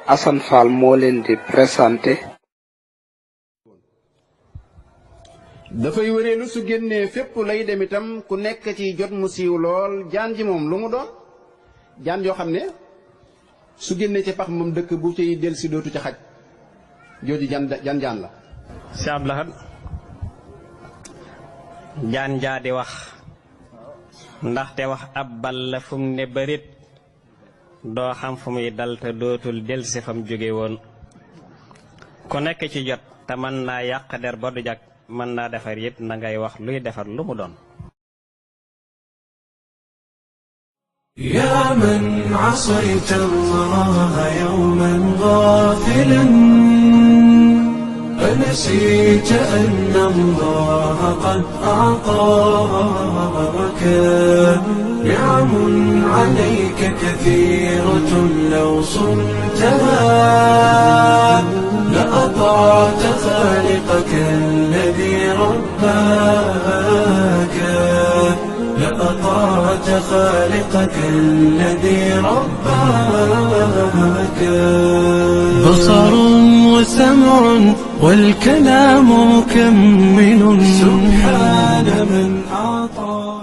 Assane Fall moo leen di présenté. dafay wëreelu su génnee fépp lay dem itam ku nekk ci jot mu siiw lool jaan ji moom lu mu doon jaan yoo xam ne su génnee ci pax moom dëkk bu ciy del si dootu ca xaj jooju jaan la. si Abdou Lahad jaan jaa di wax ndaxte wax ab bal la fu mu ne bërit doo xam fu muy dal te dootul del si fam jóge woon ku nekk ci jot te mën naa yàq der ba du jag mën naa defar it na ngay wax luy defar lu mu doon. يا من عصيت الله يوما غافلا فنسيت أن الله قد أعطاك نعم عليك كثيرة لو صنتها لأطعت خالقك الذي رباك لأطعت خالقك الذي رباك بصر وسمع والكلام مكمل سبحان من أعطاك